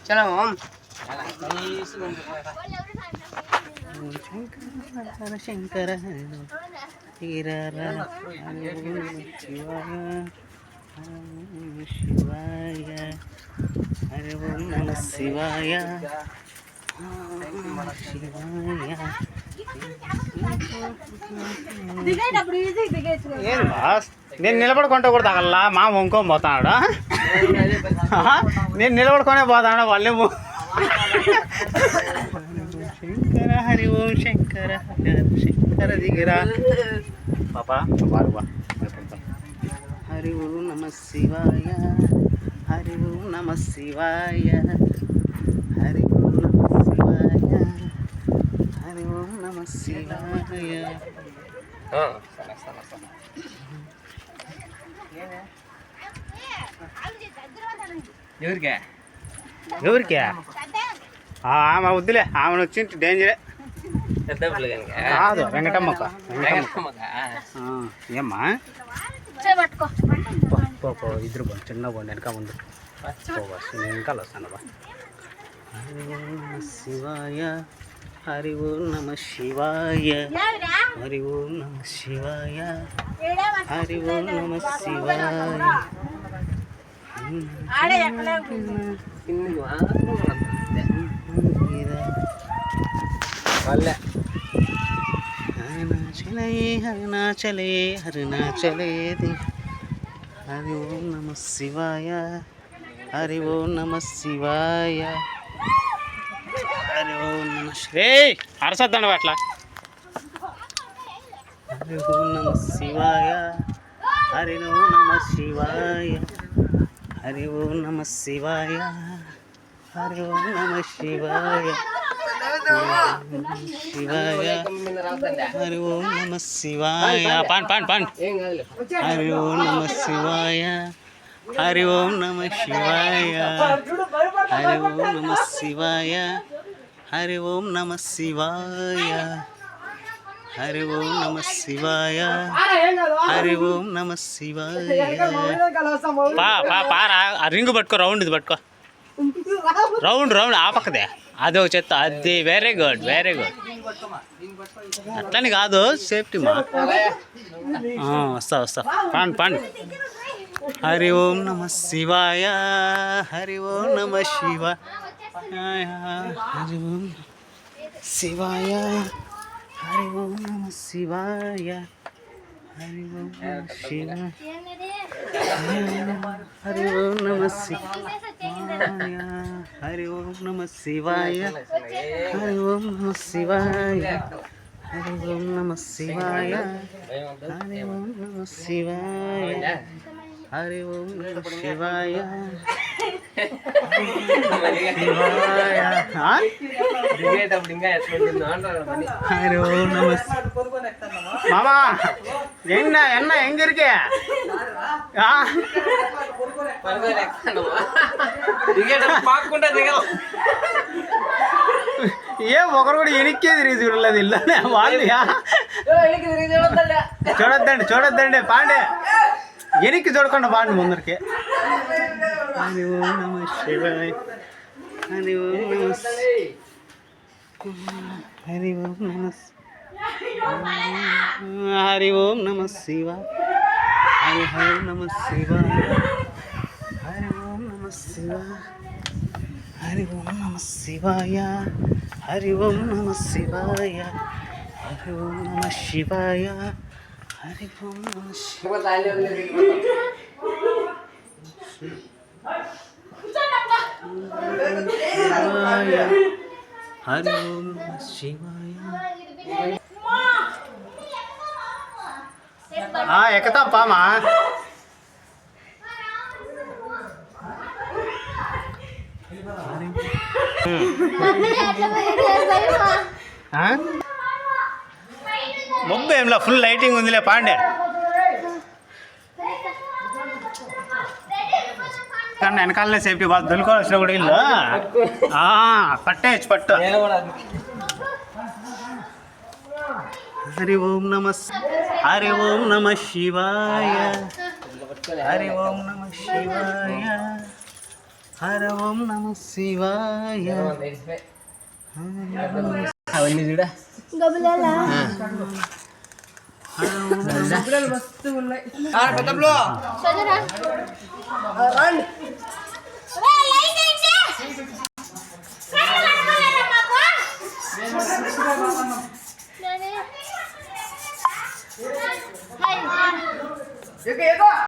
చలో శంకర శంకర శివాయ హరి ఓం నమ శివాయ శివాయ. ఏం బాస్ నేను నిలబడుకుంటా కూడా తగల్లా మా వంకొని పోతాడు. నేను నిలబడుకొనే పోతాడు వాళ్ళే. శంకర హరి ఓం శంకర శంకర దిగిరా పాపా బాగా హరి ఓం నమ శివాయ హరి ఓం నమ శివాయ హరి ఓం నమ శివాయ హరి ఓం నమ శివాయ. ఎవరికే ఎవరికే ఆమె వద్దులే, ఆమెను వచ్చింది డేంజరే. కాదు వెంకటమ్మక్క. ఏమ్మా ఇద్దరు బాగు చిన్న బాగుంది వెనక ముందు నేను వెనకాల వస్తాను బా. హరి ఓం నమ శివాయ హరి ఓం నమ శివాయ హరి ఓం నమ శివాయ హరి ఓం నమ శివాయ. అరుణాచలే అరుణాచలే హరి ఓం నమ శివాయ హరి ఓం నమ శివాయ హరి ఓం నమ శ్రీ అరసద్దండ అట్లా. హరి ఓం నమ శివాయ హరి ఓం నమ శివాయ హరి ఓం నమ శివాయ హరి ఓం నమ శివాయ శివాయ హరి ఓం నమ శివాయ. పాన్ పాన్ పాన్ హరి ఓం నమ శివాయ హరి ఓం నమ శివాయ హరి ఓం నమ శివాయ హరి ఓం నమ శివాయ హరి ఓం నమ శివాయ హరి ఓం నమ శివాయ. పారా ఆ రింగు పట్టుకో, రౌండ్ ఇది పట్టుకో, రౌండ్ రౌండ్ ఆ పక్కదే అది ఒక చెత్త. అది వెరీ గుడ్ వెరీ గుడ్. అట్లని కాదు సేఫ్టీ మా. వస్తా వస్తా పాండి పాండి. హరి ఓం నమ శివాయ హరి ఓం నమ శివాయ హరి ఓం శివాయ హరి ఓం నమ శివాయ హరి ఓం నమ శివాయ హరి ఓం నమ శివాయ హరి ఓం నమ శివాయ హరి ఓం నమ శివాయ హరి ఓం నమ శివాయ హరి ఓం నమ శివాయ హరి ఓం నమ శివాయ హరి ఓం నమ. మామా என்ன என்ன எங்க இருக்கு? ఏ ఒకరు కూడా ఎనిక్కే తిరిగి చూడలేదు ఇల్లు వాళ్ళు. చూడొద్దండి చూడొద్దండి పాండే, ఎనిక్కి చూడకుండా పాండి ముందరికి. హరి ఓం నమ శివాయ హరి ఓం నమ హరి ఓం నమ హరి ఓం నమ శివాయ హరి ఓం నమ శివాయ హరి ఓం నమ శివాయ హరి ఓం నమ శివాయ హరి ఓం నమ శివాయ హరి ఓం నమ శివాయ హరి ఓం నమ శివాయ హరి ఓం నమ శివాయ. ఎక్కుతాం పామా. మొబ్బు ఏంలా ఫుల్ లైటింగ్ ఉందిలే పాండే. కానీ వెనకాలనే సేఫ్టీ బాగా దొరుకోవాల్సిన కూడా ఇల్లు పట్టేయచ్చు పట్టు. హరి ఓం నమ హరి ఓం నమ శివాయ హరి ఓం నమ శివాయ హర ఓం నమ శివాయ. అవన్నీ చూడ Hey.